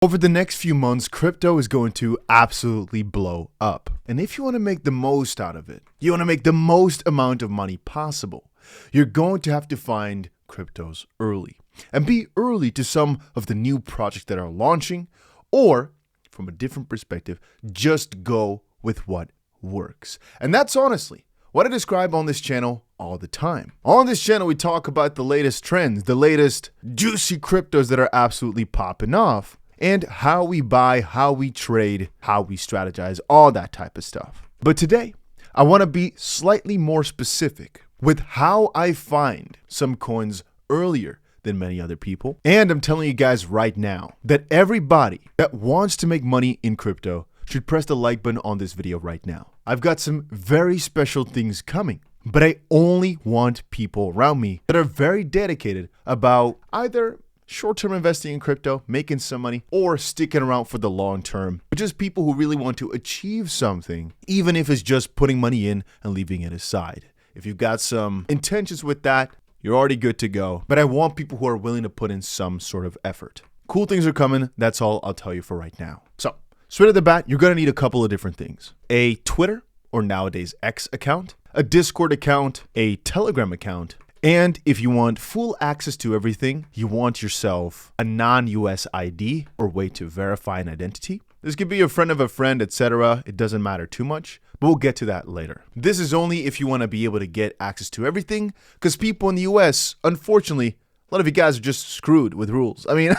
Over the next few months, crypto is going to absolutely blow up. And if you want to make the most out of it, you want to make the most amount of money possible, you're going to have to find cryptos early and be early to some of the new projects that are launching, or from a different perspective, just go with what works. And that's honestly what I describe on this channel all the time. On this channel, we talk about the latest trends, the latest juicy cryptos that are absolutely popping off, and how we buy, how we trade, how we strategize, all that type of stuff. But today, I want to be slightly more specific with how I find some coins earlier than many other people. And I'm telling you guys right now that everybody that wants to make money in crypto should press the like button on this video right now. I've got some very special things coming, but I only want people around me that are very dedicated about either short-term investing in crypto, making some money, or sticking around for the long term, but just people who really want to achieve something, even if it's just putting money in and leaving it aside. If you've got some intentions with that, you're already good to go, but I want people who are willing to put in some sort of effort. Cool things are coming. That's all I'll tell you for right now. So straight at the bat, you're going to need a couple of different things: a Twitter, or nowadays X account, a Discord account, a Telegram account, and if you want full access to everything, you want yourself a non-US ID or way to verify an identity. This could be a friend of a friend, etc. It doesn't matter too much, but we'll get to that later. This is only if you want to be able to get access to everything, because people in the US, unfortunately, a lot of you guys are just screwed with rules. I mean,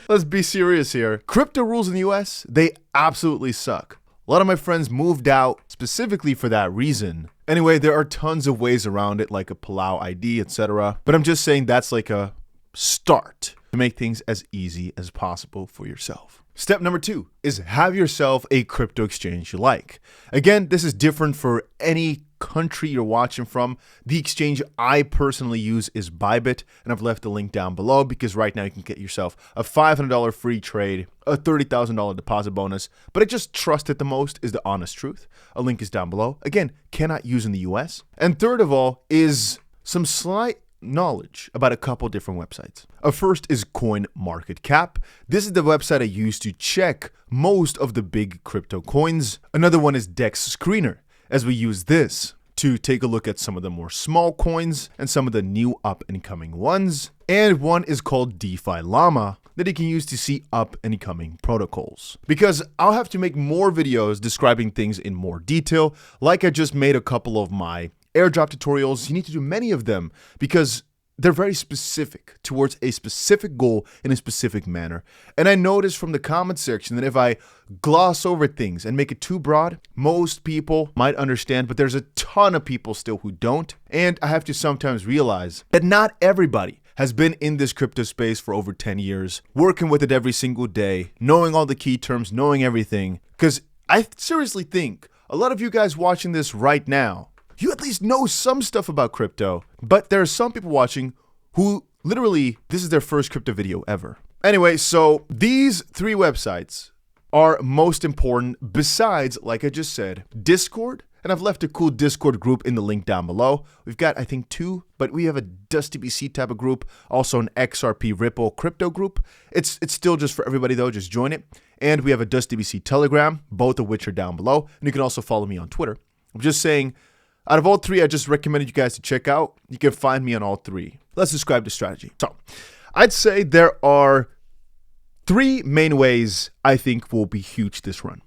let's be serious here. Crypto rules in the US, they absolutely suck. A lot of my friends moved out specifically for that reason. Anyway, there are tons of ways around it, like a Palau ID, etc. But I'm just saying that's like a start to make things as easy as possible for yourself. Step number 2 is have yourself a crypto exchange you like. Again, this is different for any country you're watching from. The exchange I personally use is Bybit, and I've left the link down below because right now you can get yourself a $500 free trade, a $30,000 deposit bonus, but I just trust it the most is the honest truth. A link is down below. Again, cannot use in the US. And third of all is some slight knowledge about a couple different websites. First is CoinMarketCap. This is the website I use to check most of the big crypto coins. Another one is DEX Screener, as we use this to take a look at some of the more small coins and some of the new up and coming ones. And one is called DeFi Llama that you can use to see up and coming protocols. Because I'll have to make more videos describing things in more detail, like I just made a couple of my airdrop tutorials. You need to do many of them because they're very specific towards a specific goal in a specific manner. And I noticed from the comment section that if I gloss over things and make it too broad, most people might understand, but there's a ton of people still who don't. And I have to sometimes realize that not everybody has been in this crypto space for over 10 years, working with it every single day, knowing all the key terms, knowing everything. Because I seriously think a lot of you guys watching this right now, you at least know some stuff about crypto, but there are some people watching who literally, this is their first crypto video ever. Anyway, so these 3 websites are most important besides, like I just said, Discord. And I've left a cool Discord group in the link down below. We've got, I think, 2, but we have a DustyBC type of group, also an XRP Ripple crypto group. It's still just for everybody though, just join it. And we have a DustyBC Telegram, both of which are down below. And you can also follow me on Twitter. I'm just saying, out of all 3, I just recommended you guys to check out. You can find me on all 3. Let's describe the strategy. So I'd say there are 3 main ways I think will be huge this run.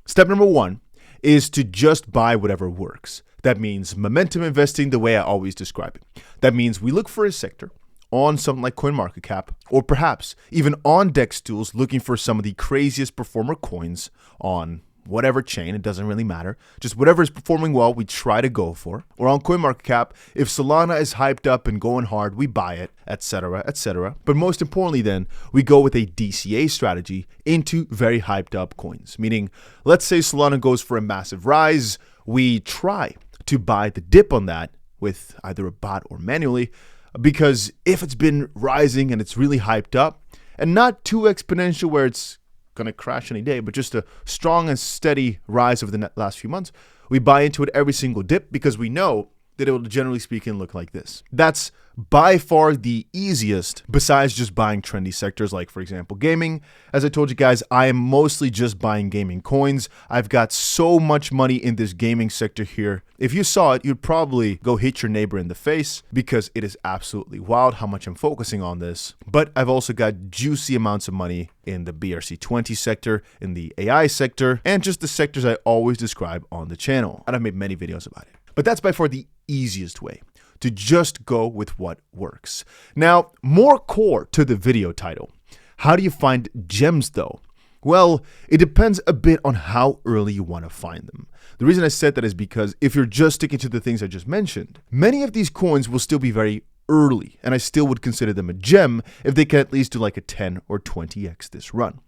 Step number 1 is to just buy whatever works. That means momentum investing the way I always describe it. That means we look for a sector on something like CoinMarketCap, or perhaps even on DEX tools, looking for some of the craziest performer coins on whatever chain, it doesn't really matter. Just whatever is performing well, we try to go for. Or on CoinMarketCap, if Solana is hyped up and going hard, we buy it, etc., etc. But most importantly then, we go with a DCA strategy into very hyped up coins. Meaning, let's say Solana goes for a massive rise, we try to buy the dip on that with either a bot or manually, because if it's been rising and it's really hyped up, and not too exponential where it's going to crash any day, but just a strong and steady rise over the last few months, we buy into it every single dip because we know that it will generally speaking look like this. That's by far the easiest besides just buying trendy sectors like, for example, gaming. As I told you guys, I am mostly just buying gaming coins. I've got so much money in this gaming sector here. If you saw it, you'd probably go hit your neighbor in the face because it is absolutely wild how much I'm focusing on this. But I've also got juicy amounts of money in the BRC20 sector, in the AI sector, and just the sectors I always describe on the channel. And I've made many videos about it. But that's by far the easiest way, to just go with what works. Now, more core to the video title. How do you find gems though? Well, it depends a bit on how early you want to find them. The reason I said that is because if you're just sticking to the things I just mentioned, many of these coins will still be very early, and I still would consider them a gem if they can at least do like a 10 or 20x this run.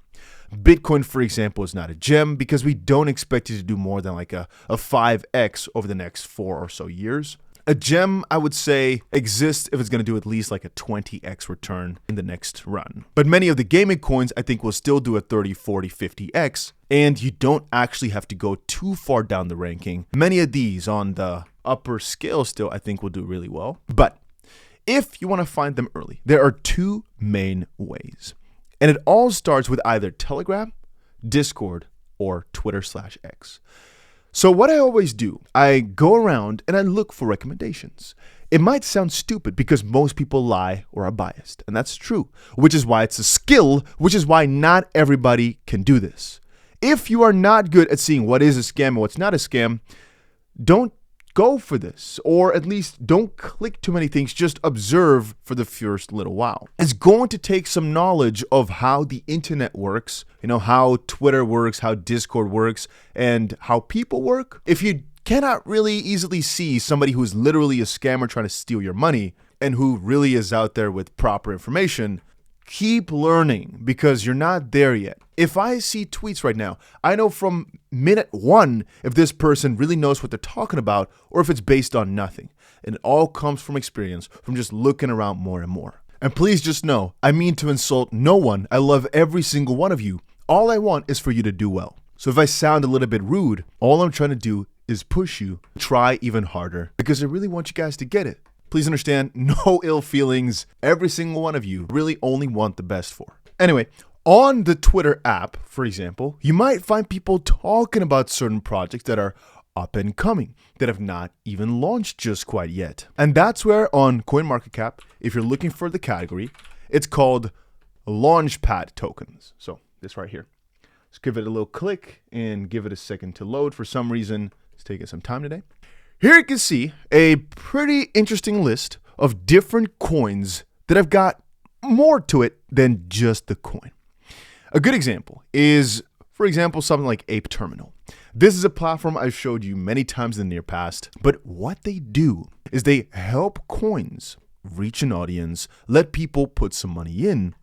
Bitcoin, for example, is not a gem because we don't expect it to do more than like a 5x over the next 4 or so years. A gem, I would say, exists if it's going to do at least like a 20x return in the next run. But many of the gaming coins, I think, will still do a 30, 40, 50x, and you don't actually have to go too far down the ranking. Many of these on the upper scale still, I think, will do really well. But if you want to find them early, there are two main ways. And it all starts with either Telegram, Discord, or Twitter/X. So what I always do, I go around and I look for recommendations. It might sound stupid because most people lie or are biased, and that's true, which is why it's a skill, which is why not everybody can do this. If you are not good at seeing what is a scam and what's not a scam, don't go for this, or at least don't click too many things, just observe for the first little while. It's going to take some knowledge of how the internet works, how Twitter works, how Discord works, and how people work. If you cannot really easily see somebody who's literally a scammer trying to steal your money and who really is out there with proper information, keep learning because you're not there yet. If I see tweets right now, I know from minute one if this person really knows what they're talking about or if it's based on nothing. And it all comes from experience, from just looking around more and more. And please just know, I mean to insult no one. I love every single one of you. All I want is for you to do well. So if I sound a little bit rude, all I'm trying to do is push you to try even harder because I really want you guys to get it. Please understand, no ill feelings. Every single one of you really only want the best for. Anyway, on the Twitter app, for example, you might find people talking about certain projects that are up and coming, that have not even launched just quite yet. And that's where on CoinMarketCap, if you're looking for the category, it's called Launchpad tokens. So this right here. Let's give it a little click and give it a second to load. For some reason, it's taking some time today. Here you can see a pretty interesting list of different coins that have got more to it than just the coin. A good example is, for example, something like Ape Terminal. This is a platform I've showed you many times in the near past, but what they do is they help coins reach an audience, let people put some money in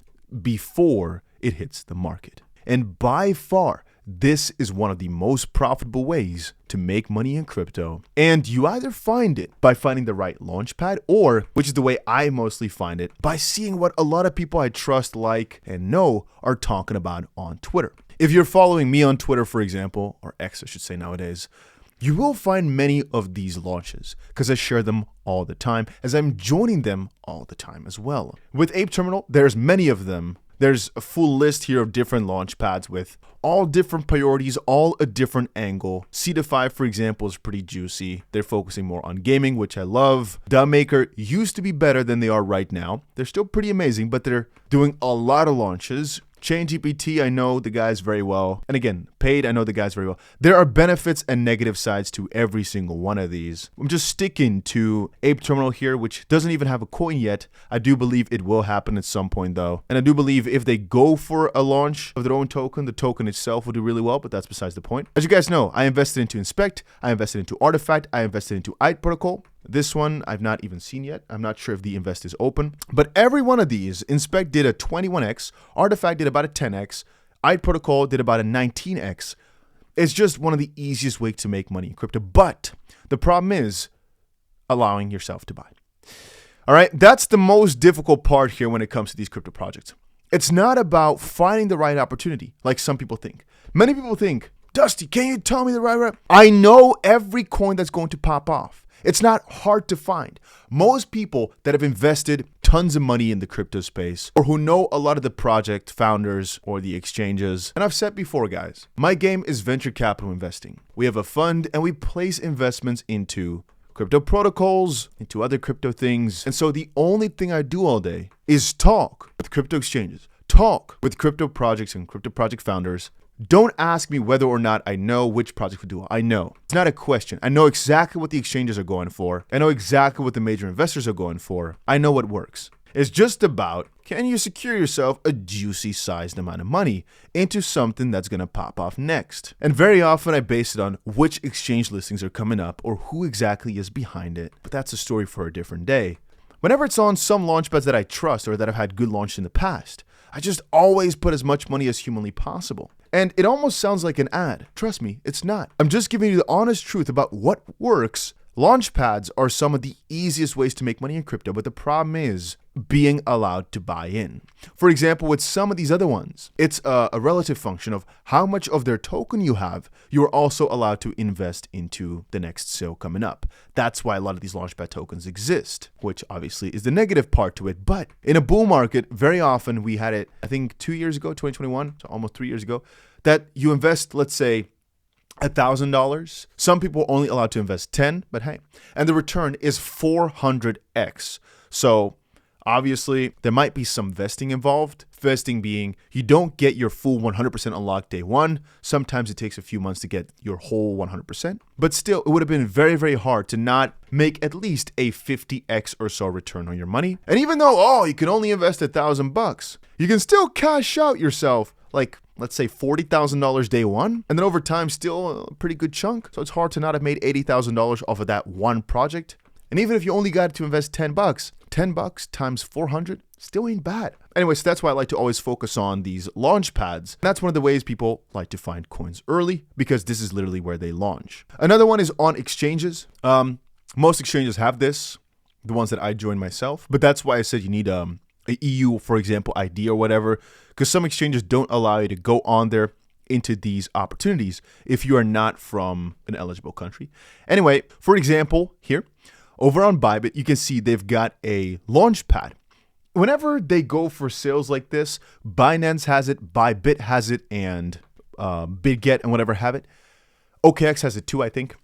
before it hits the market. And by far, this is one of the most profitable ways to make money in crypto. And you either find it by finding the right launchpad, or, which is the way I mostly find it, by seeing what a lot of people I trust, like, and know are talking about on Twitter. If you're following me on Twitter, for example, or X I should say nowadays, you will find many of these launches because I share them all the time, as I'm joining them all the time as well. With Ape Terminal, there's many of them. There's a full list here of different launch pads with all different priorities, all a different angle. C2Fi, for example, is pretty juicy. They're focusing more on gaming, which I love. DAMaker used to be better than they are right now. They're still pretty amazing, but they're doing a lot of launches. ChainGPT, I know the guys very well. And again, Paid, I know the guys very well. There are benefits and negative sides to every single one of these. I'm just sticking to Ape Terminal here, which doesn't even have a coin yet. I do believe it will happen at some point though. And I do believe if they go for a launch of their own token, the token itself will do really well, but that's besides the point. As you guys know, I invested into Inspect, I invested into Artifact, I invested into 𝗓𝗏𝗏𝗏. This one I've not even seen yet. I'm not sure if the invest is open. But every one of these, Inspect did a 21x, Artifact did about a 10x, 𝗓𝗏𝗏𝗏 did about a 19x. It's just one of the easiest ways to make money in crypto. But the problem is allowing yourself to buy. All right, that's the most difficult part here when it comes to these crypto projects. It's not about finding the right opportunity, like some people think. Many people think, Dusty, can you tell me the right? I know every coin that's going to pop off. It's not hard to find. Most people that have invested tons of money in the crypto space or who know a lot of the project founders or the exchanges, and I've said before, guys, my game is venture capital investing. We have a fund and we place investments into crypto protocols, into other crypto things. And so the only thing I do all day is talk with crypto exchanges, talk with crypto projects and crypto project founders. Don't ask me whether or not I know which project we do. I know. It's not a question. I know exactly what the exchanges are going for. I know exactly what the major investors are going for. I know what works. It's just about, can you secure yourself a juicy sized amount of money into something that's going to pop off next? And very often I base it on which exchange listings are coming up or who exactly is behind it. But that's a story for a different day. Whenever it's on some launchpads that I trust or that have had good launches in the past, I just always put as much money as humanly possible. And it almost sounds like an ad. Trust me, it's not. I'm just giving you the honest truth about what works. Launchpads are some of the easiest ways to make money in crypto, but the problem is being allowed to buy in. For example, with some of these other ones, it's a relative function of how much of their token you have. You are also allowed to invest into the next sale coming up. That's why a lot of these launchpad tokens exist, which obviously is the negative part to it. But in a bull market, very often we had it, I think 2 years ago, 2021, so almost 3 years ago, that you invest, let's say, $1,000. Some people are only allowed to invest 10, but hey, and the return is 400x. So obviously there might be some vesting involved. Vesting being you don't get your full 100% unlocked day one. Sometimes it takes a few months to get your whole 100%. But still, it would have been very, very hard to not make at least a 50x or so return on your money. And even though, you can only invest $1,000, you can still cash out yourself like, let's say $40,000 day one, and then over time still a pretty good chunk. So it's hard to not have made $80,000 off of that one project. And even if you only got to invest $10 times 400 still ain't bad. Anyway, so that's why I like to always focus on these launch pads. That's one of the ways people like to find coins early, because this is literally where they launch. Another one is on exchanges. Most exchanges have this, the ones that I joined myself, but that's why I said you need a EU, for example, ID or whatever, because some exchanges don't allow you to go on there into these opportunities if you are not from an eligible country. Anyway, for example, here over on Bybit, you can see they've got a launch pad. Whenever they go for sales like this, Binance has it, Bybit has it, and BitGet and whatever have it. OKX has it too, I think.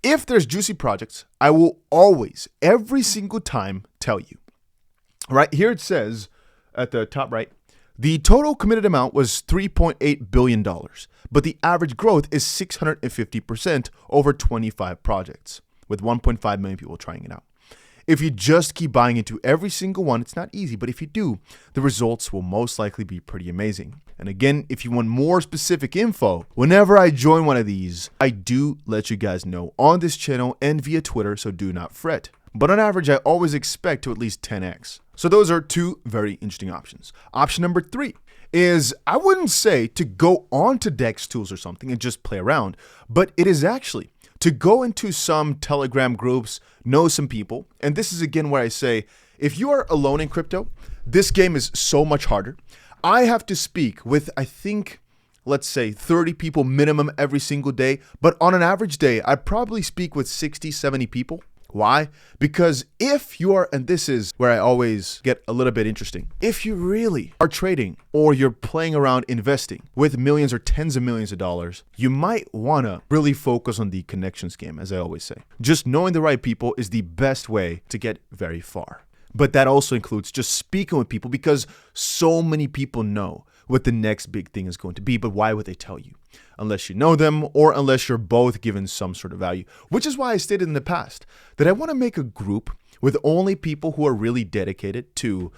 If there's juicy projects, I will always, every single time, tell you. Right here it says at the top right, the total committed amount was $3.8 billion, but the average growth is 650% over 25 projects, with 1.5 million people trying it out. If you just keep buying into every single one, it's not easy, but if you do, the results will most likely be pretty amazing. And again, if you want more specific info, whenever I join one of these, I do let you guys know on this channel and via Twitter, so do not fret. But on average, I always expect to at least 10x. So those are two very interesting options. Option number 3 is, I wouldn't say to go on to DEX tools or something and just play around, but it is actually to go into some Telegram groups, know some people. And this is again where I say, if you are alone in crypto, this game is so much harder. I have to speak with, I think, let's say 30 people minimum every single day. But on an average day, I probably speak with 60, 70 people. Why? Because if you are, and this is where I always get a little bit interesting, if you really are trading or you're playing around investing with millions or tens of millions of dollars, you might want to really focus on the connections game, as I always say. Just knowing the right people is the best way to get very far. But that also includes just speaking with people, because so many people know what the next big thing is going to be, but why would they tell you? Unless you know them or unless you're both given some sort of value, which is why I stated in the past that I want to make a group with only people who are really dedicated to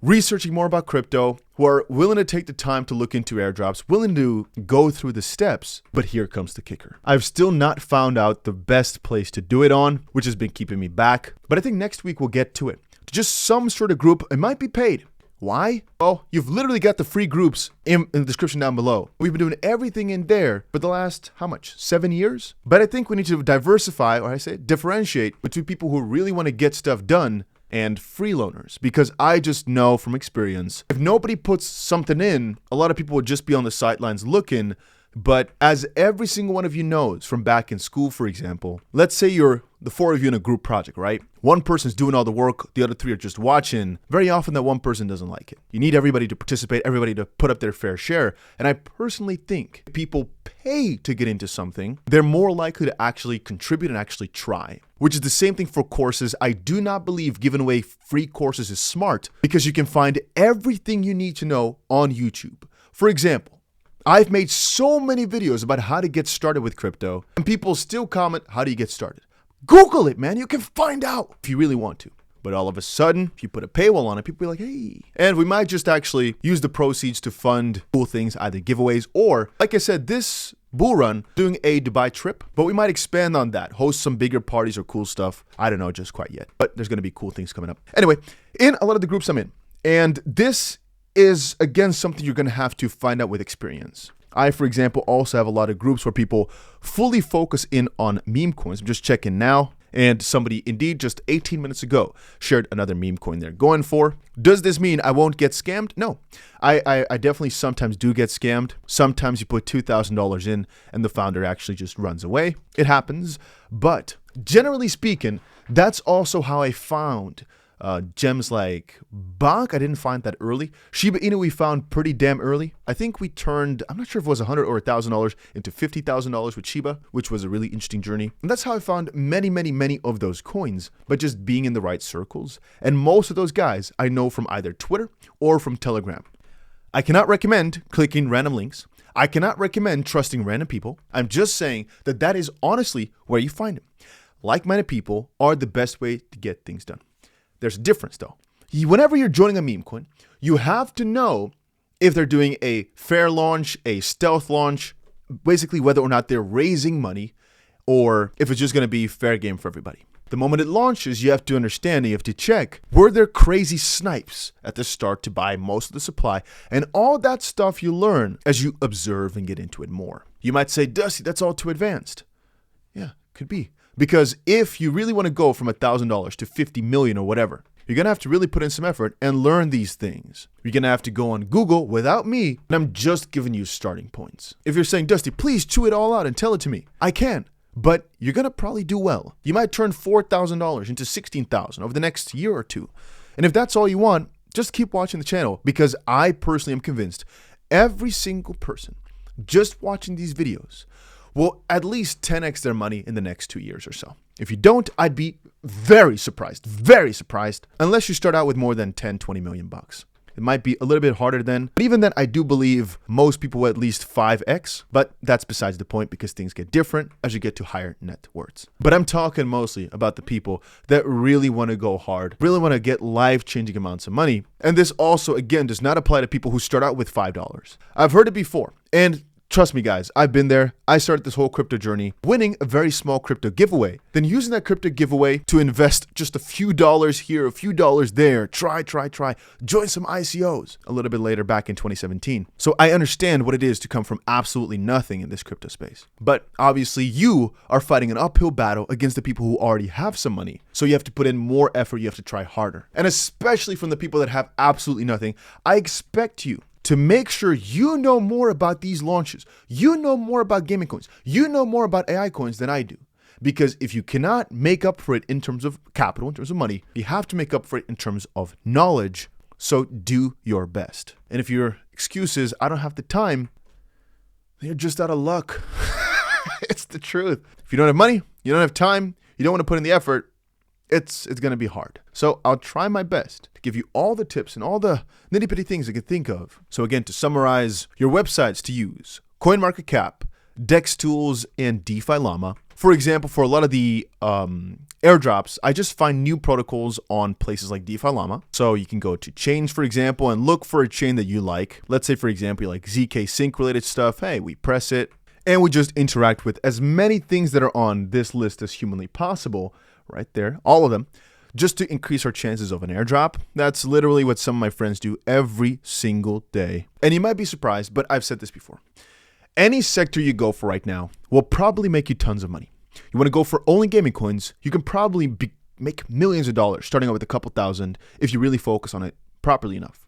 researching more about crypto, who are willing to take the time to look into airdrops, willing to go through the steps. But here comes the kicker. I've still not found out the best place to do it on, which has been keeping me back. But I think next week we'll get to it. Just some sort of group. It might be paid. Why? Well, you've literally got the free groups in the description down below. We've been doing everything in there for the last, how much? 7 years? But I think we need to diversify, or I say differentiate between people who really want to get stuff done and free loaners. Because I just know from experience, if nobody puts something in, a lot of people would just be on the sidelines looking, But as every single one of you knows from back in school, for example, let's say you're the 4 of you in a group project, right? One person's doing all the work, the other 3 are just watching. Very often that one person doesn't like it. You need everybody to participate, everybody to put up their fair share. And I personally think if people pay to get into something, they're more likely to actually contribute and actually try. Which is the same thing for courses. I do not believe giving away free courses is smart because you can find everything you need to know on YouTube. For example, I've made so many videos about how to get started with crypto, and people still comment, how do you get started? Google it, man. You can find out if you really want to. But all of a sudden, if you put a paywall on it, people are like, hey. And we might just actually use the proceeds to fund cool things, either giveaways or, like I said, this bull run, doing a Dubai trip. But we might expand on that, host some bigger parties or cool stuff. I don't know just quite yet, but there's going to be cool things coming up. Anyway, in a lot of the groups I'm in, and this is, again, something you're going to have to find out with experience. I, for example, also have a lot of groups where people fully focus in on meme coins. I'm just checking now. And somebody, indeed, just 18 minutes ago, shared another meme coin they're going for. Does this mean I won't get scammed? No. I definitely sometimes do get scammed. Sometimes you put $2,000 in and the founder actually just runs away. It happens. But generally speaking, that's also how I found gems like BONK. I didn't find that early. Shiba Inu we found pretty damn early. I think we turned, I'm not sure if it was $100 or $1,000 into $50,000 with Shiba, which was a really interesting journey. And that's how I found many of those coins, but just being in the right circles. And most of those guys I know from either Twitter or from Telegram. I cannot recommend clicking random links. I cannot recommend trusting random people. I'm just saying that that is honestly where you find them. Like-minded people are the best way to get things done. There's a difference though. Whenever you're joining a meme coin, you have to know if they're doing a fair launch, a stealth launch, basically whether or not they're raising money or if it's just going to be fair game for everybody. The moment it launches, you have to understand, you have to check, were there crazy snipes at the start to buy most of the supply? And all that stuff you learn as you observe and get into it more. You might say, Dusty, that's all too advanced. Yeah, could be. Because if you really want to go from $1,000 to 50 million or whatever, you're going to have to really put in some effort and learn these things. You're going to have to go on Google without me, and I'm just giving you starting points. If you're saying, Dusty, please chew it all out and tell it to me, I can. But you're going to probably do well. You might turn $4,000 into $16,000 over the next year or two. And if that's all you want, just keep watching the channel because I personally am convinced every single person just watching these videos will at least 10x their money in the next 2 years or so. If you don't, I'd be very surprised, unless you start out with more than 10, 20 million bucks. It might be a little bit harder then. But even then, I do believe most people will at least 5x, but that's besides the point because things get different as you get to higher net worths. But I'm talking mostly about the people that really want to go hard, really want to get life-changing amounts of money. And this also, again, does not apply to people who start out with $5. I've heard it before, and trust me, guys, I've been there. I started this whole crypto journey winning a very small crypto giveaway, then using that crypto giveaway to invest just a few dollars here, a few dollars there, try, join some ICOs a little bit later back in 2017. So I understand what it is to come from absolutely nothing in this crypto space. But obviously you are fighting an uphill battle against the people who already have some money. So you have to put in more effort, you have to try harder. And especially from the people that have absolutely nothing, I expect you to make sure you know more about these launches. You know more about gaming coins. You know more about AI coins than I do. Because if you cannot make up for it in terms of capital, in terms of money, you have to make up for it in terms of knowledge. So do your best. And if your excuse is, I don't have the time, you're just out of luck. It's the truth. If you don't have money, you don't have time, you don't want to put in the effort, it's going to be hard. So I'll try my best to give you all the tips and all the nitty-bitty things I can think of. So again, to summarize, your websites to use: CoinMarketCap, DEX Tools, and DeFi Llama. For example, for a lot of the airdrops, I just find new protocols on places like DeFi Llama. So you can go to chains, for example, and look for a chain that you like. Let's say, for example, you like ZK Sync related stuff. Hey, we press it and we just interact with as many things that are on this list as humanly possible. Right there, all of them, just to increase our chances of an airdrop. That's literally what some of my friends do every single day. And you might be surprised, but I've said this before. Any sector you go for right now will probably make you tons of money. You want to go for only gaming coins, you can probably make millions of dollars, starting out with a couple thousand if you really focus on it properly enough.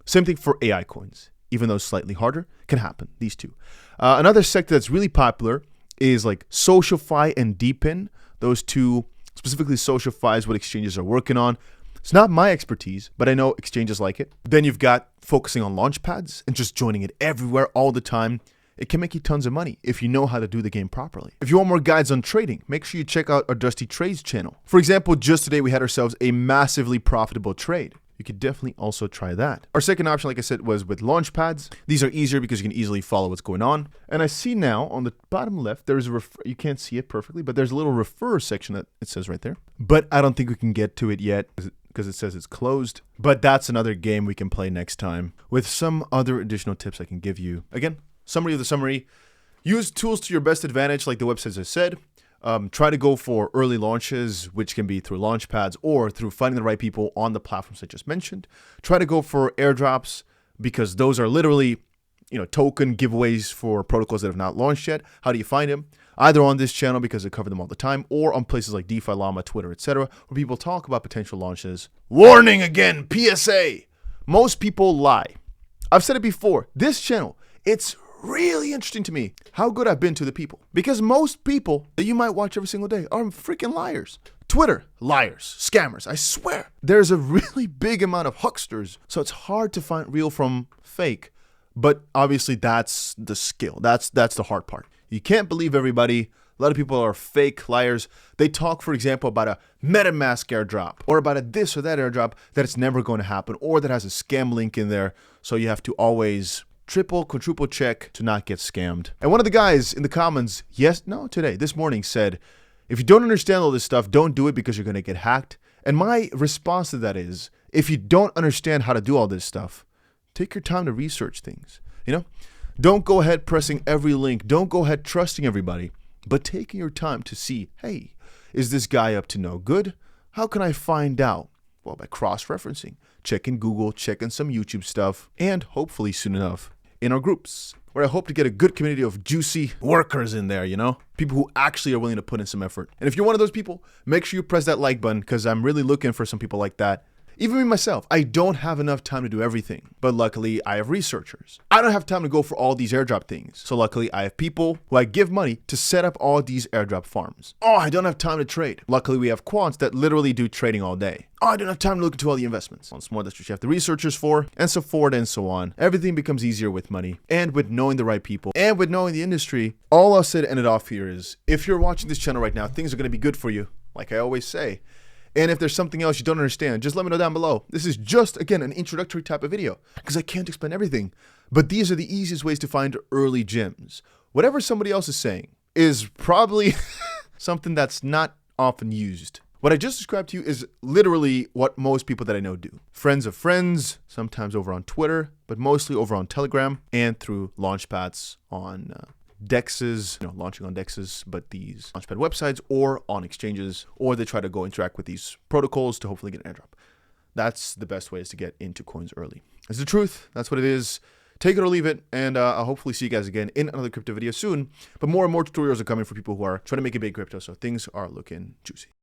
Same thing for AI coins. even though slightly harder, can happen. These two. Another sector that's really popular is like SocialFi and DePIN. Those two, specifically SocialFi, is what exchanges are working on. It's not my expertise, but I know exchanges like it. Then you've got focusing on launchpads and just joining it everywhere all the time. It can make you tons of money if you know how to do the game properly. If you want more guides on trading, make sure you check out our DustyTrades channel. For example, just today we had ourselves a massively profitable trade. You could definitely also try that. Our second option, like I said, was with launchpads. These are easier because you can easily follow what's going on. And I see now on the bottom left, there's a you can't see it perfectly, but there's a little refer section that it says right there. But I don't think we can get to it yet because it says it's closed. But that's another game we can play next time with some other additional tips I can give you. Again, summary of the summary. Use tools to your best advantage, like the websites I said. Try to go for early launches, which can be through launchpads or through finding the right people on the platforms I just mentioned. Try to go for airdrops because those are literally, token giveaways for protocols that have not launched yet. How do you find them? Either on this channel because I cover them all the time, or on places like DeFi Llama, Twitter, etc., where people talk about potential launches. Warning again, PSA. Most people lie. I've said it before. This channel, it's really interesting to me how good I've been to the people, because most people that you might watch every single day are freaking liars. Twitter, liars, scammers. I swear there's a really big amount of hucksters, so it's hard to find real from fake. But obviously that's the skill. That's the hard part. You can't believe everybody. A lot of people are fake liars. They talk, for example, about a MetaMask airdrop or about a this or that airdrop that it's never going to happen, or that has a scam link in there. So you have to always triple, quadruple check to not get scammed. And one of the guys in the comments, this morning said, if you don't understand all this stuff, don't do it because you're going to get hacked. And my response to that is, if you don't understand how to do all this stuff, take your time to research things. Don't go ahead pressing every link. Don't go ahead trusting everybody, but taking your time to see, hey, is this guy up to no good? How can I find out? Well, by cross-referencing, checking Google, checking some YouTube stuff, and hopefully soon enough, in our groups, where I hope to get a good community of juicy workers in there, people who actually are willing to put in some effort. And if you're one of those people, make sure you press that like button, because I'm really looking for some people like that. Even me myself, I don't have enough time to do everything, but luckily I have researchers. I don't have time to go for all these airdrop things, so luckily I have people who I give money to set up all these airdrop farms. Oh, I don't have time to trade. Luckily we have quants that literally do trading all day. Oh, I don't have time to look into all the investments. Once more, that's what you have the researchers for, and so forth and so on. Everything becomes easier with money, and with knowing the right people, and with knowing the industry. All I'll say to end it off here is, if you're watching this channel right now, things are going to be good for you, like I always say. And if there's something else you don't understand, just let me know down below. This is just, again, an introductory type of video, because I can't explain everything. But these are the easiest ways to find early gems. Whatever somebody else is saying is probably something that's not often used. What I just described to you is literally what most people that I know do. Friends of friends, sometimes over on Twitter, but mostly over on Telegram and through launchpads on DEXs, launching on DEXs, but these launchpad websites, or on exchanges, or they try to go interact with these protocols to hopefully get an airdrop. That's the best ways to get into coins early. It's the truth. That's what it is. Take it or leave it, and I'll hopefully see you guys again in another crypto video soon. But more and more tutorials are coming for people who are trying to make it big crypto, so things are looking juicy.